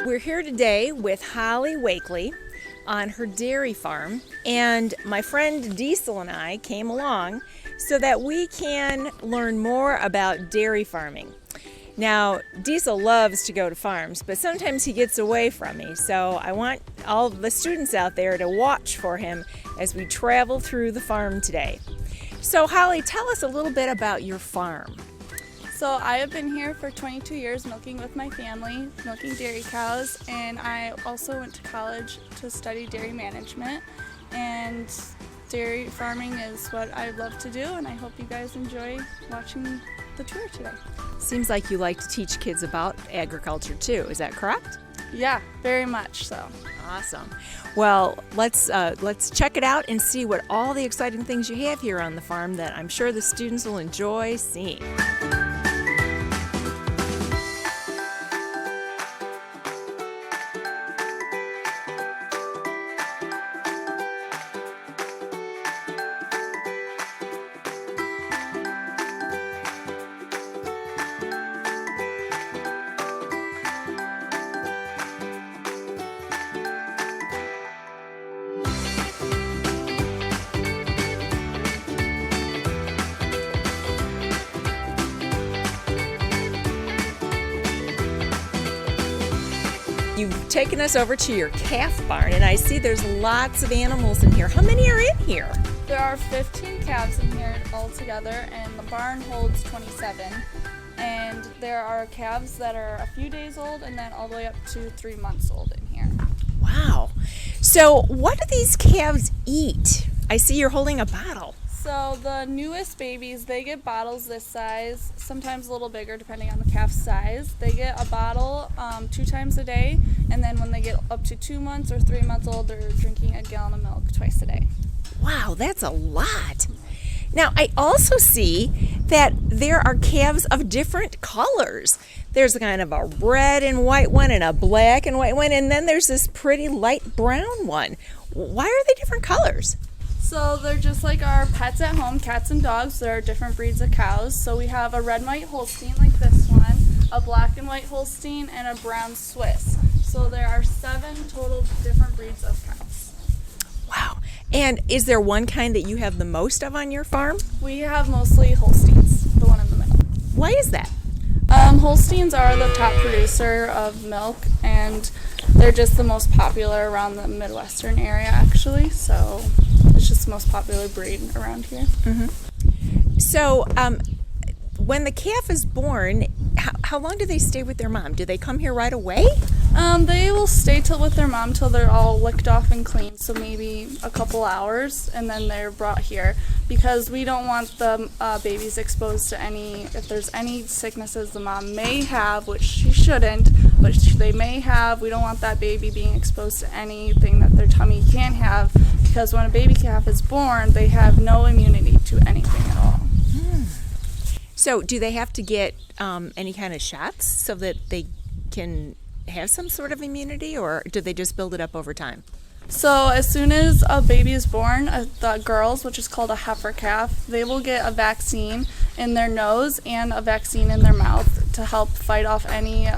We're here today with Holly Wakeley on her dairy farm, and my friend Diesel and I came along so that we can learn more about dairy farming. Now, Diesel loves to go to farms, but sometimes he gets away from me, so I want all the students out there to watch for him as we travel through the farm today. So Holly, tell us a little bit about your farm. So I have been here for 22 years milking with my family, milking dairy cows, and I also went to college to study dairy management, and dairy farming is what I love to do, and I hope you guys enjoy watching the tour today. Seems like you like to teach kids about agriculture too, is that correct? Yeah, very much so. Awesome. Well, let's check it out and see what all the exciting things you have here on the farm that I'm sure the students will enjoy seeing. You've taken us over to your calf barn, and I see there's lots of animals in here. How many are in here? There are 15 calves in here altogether, and the barn holds 27. And there are calves that are a few days old and then all the way up to 3 months old in here. Wow. So what do these calves eat? I see you're holding a bottle. So the newest babies, they get bottles this size, sometimes a little bigger depending on the calf's size. They get a bottle 2 times a day, and then when they get up to 2 months or 3 months old, they're drinking a gallon of milk twice a day. Wow, that's a lot. Now, I also see that there are calves of different colors. There's kind of a red and white one and a black and white one, and then there's this pretty light brown one. Why are they different colors? So they're just like our pets at home, cats and dogs. There are different breeds of cows. So we have a red and white Holstein like this one, a black and white Holstein, and a brown Swiss. So there are 7 total different breeds of cows. Wow. And is there one kind that you have the most of on your farm? We have mostly Holsteins, the one in the middle. Why is that? Holsteins are the top producer of milk, and they're just the most popular around the Midwestern area, actually. So it's just the most popular breed around here. Mm-hmm. So when the calf is born, how long do they stay with their mom? Do they come here right away? They will stay with their mom till they're all licked off and clean, so maybe a couple hours, and then they're brought here because we don't want the babies exposed to if there's any sicknesses the mom may have, which she shouldn't, but they may have. We don't want that baby being exposed to anything that their tummy can't have, because when a baby calf is born, they have no immunity to anything at all. So do they have to get any kind of shots so that they can have some sort of immunity, or do they just build it up over time? So as soon as a baby is born, the girls, which is called a heifer calf, they will get a vaccine in their nose and a vaccine in their mouth to help fight off any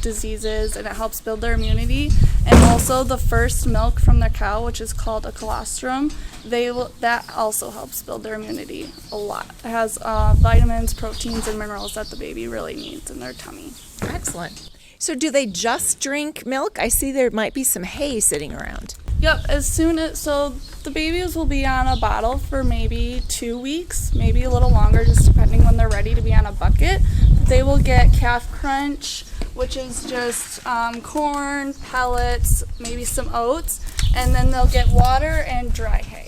diseases, and it helps build their immunity. And also the first milk from their cow, which is called a colostrum, that also helps build their immunity a lot. It has vitamins, proteins, and minerals that the baby really needs in their tummy. Excellent. So do they just drink milk? I see there might be some hay sitting around. Yep, so the babies will be on a bottle for maybe 2 weeks, maybe a little longer, just depending when they're ready to be on a bucket. They will get calf crunch, which is just corn, pellets, maybe some oats, and then they'll get water and dry hay.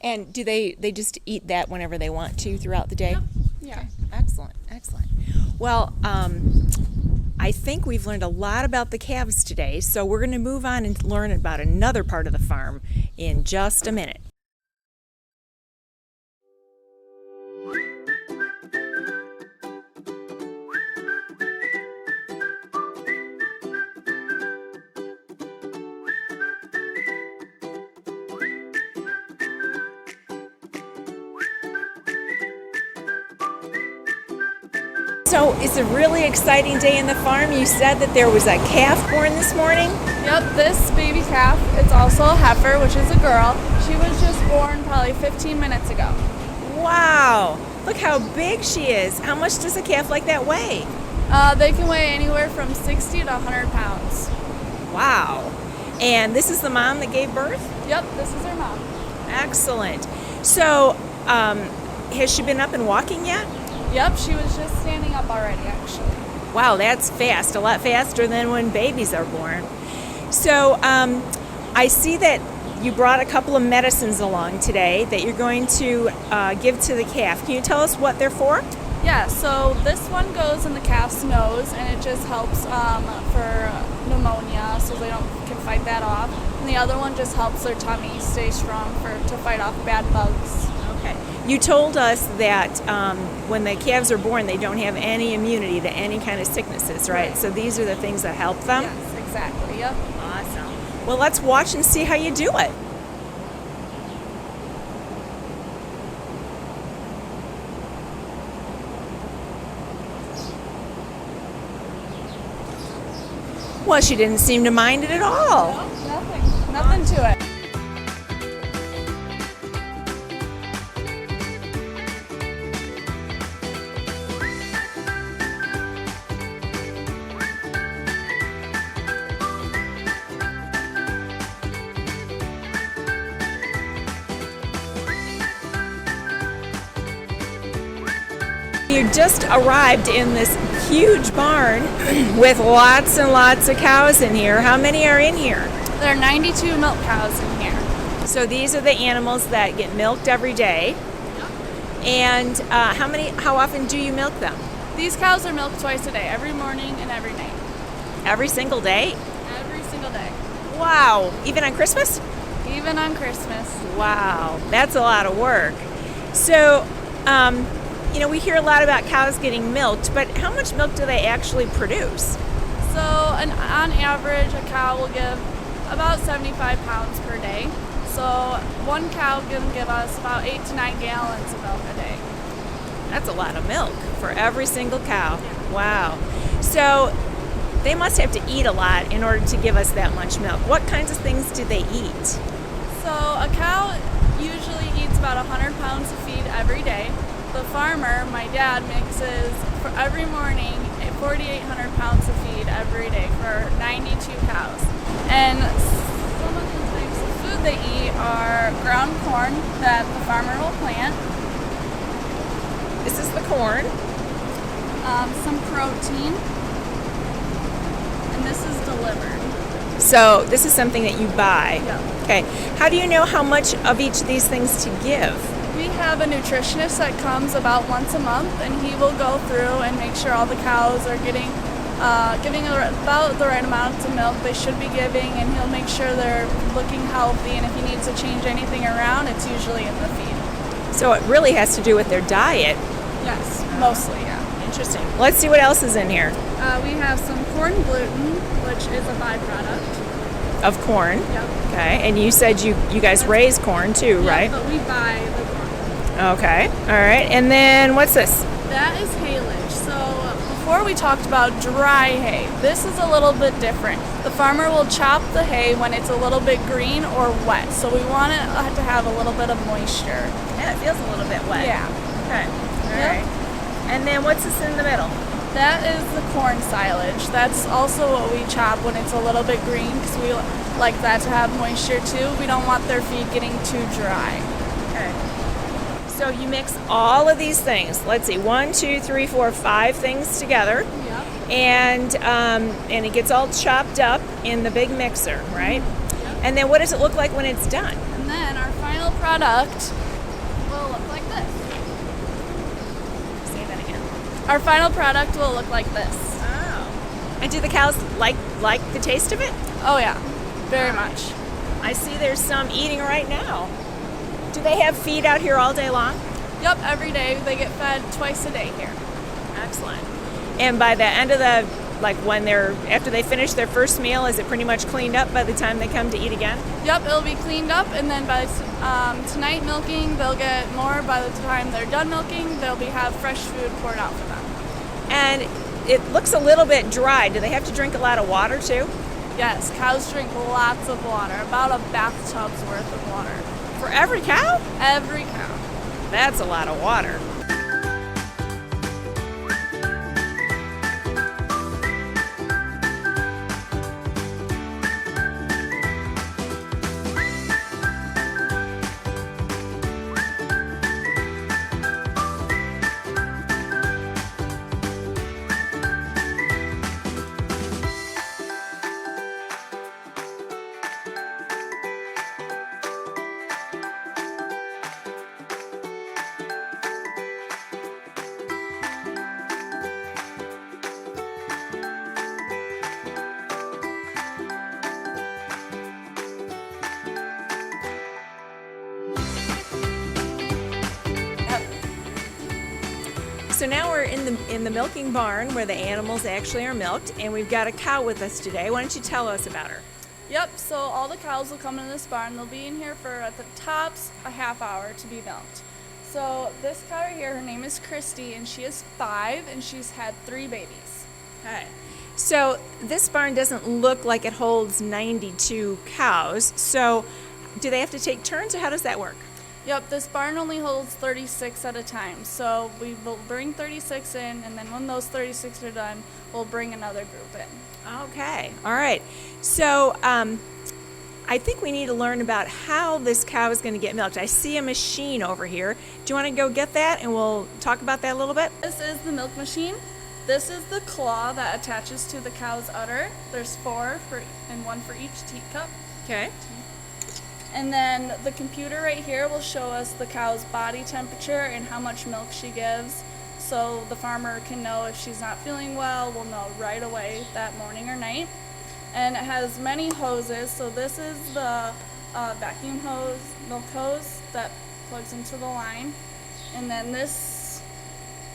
And do they just eat that whenever they want to throughout the day? Yep. Yeah. Okay. Excellent. Well, I think we've learned a lot about the calves today, so we're going to move on and learn about another part of the farm in just a minute. So it's a really exciting day in the farm. You said that there was a calf born this morning. Yep, this baby calf, it's also a heifer, which is a girl. She was just born probably 15 minutes ago. Wow, look how big she is. How much does a calf like that weigh? They can weigh anywhere from 60 to 100 pounds. Wow. And this is the mom that gave birth? Yep, this is her mom. Excellent. So, has she been up and walking yet? Yep, she was just standing up already, actually. Wow, that's fast. A lot faster than when babies are born. So, I see that you brought a couple of medicines along today that you're going to give to the calf. Can you tell us what they're for? Yeah, so this one goes in the calf's nose, and it just helps for pneumonia, so they can fight that off. And the other one just helps their tummy stay strong to fight off bad bugs. Okay. You told us that when the calves are born, they don't have any immunity to any kind of sicknesses, right? So these are the things that help them? Yes, exactly. Yep. Awesome. Well, let's watch and see how you do it. Well, she didn't seem to mind it at all. No, nothing to it. You just arrived in this huge barn with lots and lots of cows in here. How many are in here? There are 92 milk cows in here. So these are the animals that get milked every day. And how often do you milk them? These cows are milked twice a day, every morning and every night. Every single day? Every single day. Wow. Even on Christmas? Even on Christmas. Wow. That's a lot of work. So, we hear a lot about cows getting milked, but how much milk do they actually produce? So, on average, a cow will give about 75 pounds per day. So, one cow can give us about 8 to 9 gallons of milk a day. That's a lot of milk for every single cow. Wow. So, they must have to eat a lot in order to give us that much milk. What kinds of things do they eat? So, a cow usually eats about 100 pounds of feed every day. The farmer, my dad, mixes for every morning 4,800 pounds of feed every day for 92 cows. And some of the types of food they eat are ground corn that the farmer will plant. This is the corn. Some protein. And this is delivered. So this is something that you buy. Yeah. Okay. How do you know how much of each of these things to give? We have a nutritionist that comes about once a month, and he will go through and make sure all the cows are giving about the right amount of milk they should be giving, and he'll make sure they're looking healthy, and if he needs to change anything around, it's usually in the feed. So it really has to do with their diet. Yes, mostly, yeah. Interesting. Let's see what else is in here. We have some corn gluten, which is a byproduct. Of corn. Yep. Okay. And you said you guys raise corn too, Yeah, right? but we buy the corn. Okay. All right. And then what's this? That is haylage. So before we talked about dry hay. This is a little bit different. The farmer will chop the hay when it's a little bit green or wet. So we want it to have a little bit of moisture. Yeah, it feels a little bit wet. Yeah. Okay. All Yep. right. And then what's this in the middle? That is the corn silage. That's also what we chop when it's a little bit green because we like that to have moisture too. We don't want their feed getting too dry. Okay. So you mix all of these things. Let's see, 1, 2, 3, 4, 5 things together, Yep. and it gets all chopped up in the big mixer, right? Yep. And then what does it look like when it's done? And then our final product will look like this. Say that again. Our final product will look like this. Oh. And do the cows like the taste of it? Oh yeah, very much. I see there's some eating right now. Do they have feed out here all day long? Yep, every day they get fed twice a day here. Excellent. And by the end of the, after they finish their first meal, is it pretty much cleaned up by the time they come to eat again? Yep, it'll be cleaned up, and then by tonight milking, they'll get more. By the time they're done milking, they'll have fresh food poured out for them. And it looks a little bit dry. Do they have to drink a lot of water too? Yes, cows drink lots of water, about a bathtub's worth of water. For every cow? Every cow. That's a lot of water. So now we're in the milking barn where the animals actually are milked, and we've got a cow with us today. Why don't you tell us about her? Yep, so all the cows will come in this barn. They'll be in here for, at the tops, a half hour to be milked. So this cow right here, her name is Christy, and she is 5, and she's had 3 babies. Okay. So this barn doesn't look like it holds 92 cows. So do they have to take turns, or how does that work? Yep, this barn only holds 36 at a time. So we will bring 36 in, and then when those 36 are done, we'll bring another group in. Okay. All right. So I think we need to learn about how this cow is going to get milked. I see a machine over here. Do you want to go get that, and we'll talk about that a little bit? This is the milk machine. This is the claw that attaches to the cow's udder. There's 4 and 1 for each teacup. Okay. And then the computer right here will show us the cow's body temperature and how much milk she gives. So the farmer can know if she's not feeling well, we'll know right away that morning or night. And it has many hoses. So this is the vacuum hose, milk hose that plugs into the line. And then this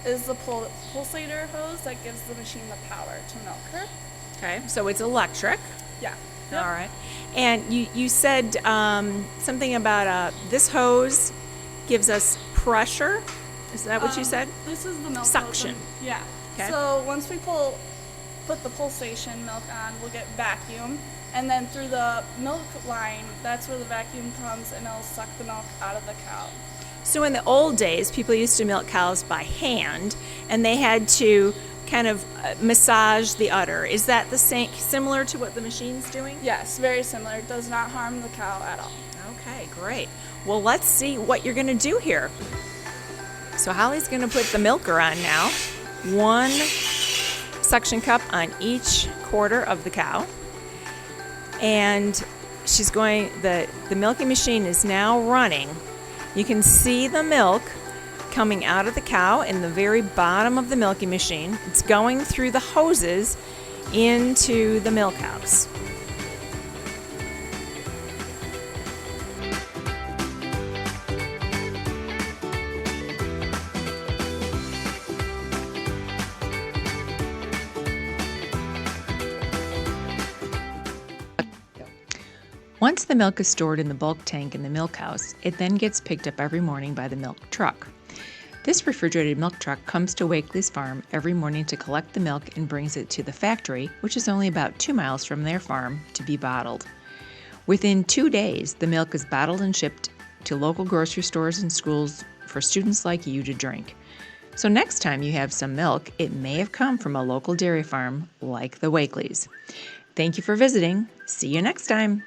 is the pulsator hose that gives the machine the power to milk her. Okay. So it's electric. Yeah. All right. And you said something about this hose gives us pressure. Is that what you said? This is the milk Suction. hose. Yeah. Okay. So once we put the pulsation milk on, we'll get vacuum. And then through the milk line, that's where the vacuum comes and it'll suck the milk out of the cow. So in the old days, people used to milk cows by hand, and they had to kind of massage the udder. Is that the same, similar to what the machine's doing? Yes, very similar. It does not harm the cow at all. Okay, great. Well, let's see what you're going to do here. So Holly's going to put the milker on now. 1 suction cup on each quarter of the cow. And she's going, the milking machine is now running. You can see the milk coming out of the cow in the very bottom of the milking machine. It's going through the hoses into the milk house. Once the milk is stored in the bulk tank in the milk house, it then gets picked up every morning by the milk truck. This refrigerated milk truck comes to Wakeley's farm every morning to collect the milk and brings it to the factory, which is only about 2 miles from their farm, to be bottled. Within 2 days, the milk is bottled and shipped to local grocery stores and schools for students like you to drink. So next time you have some milk, it may have come from a local dairy farm like the Wakeleys. Thank you for visiting. See you next time.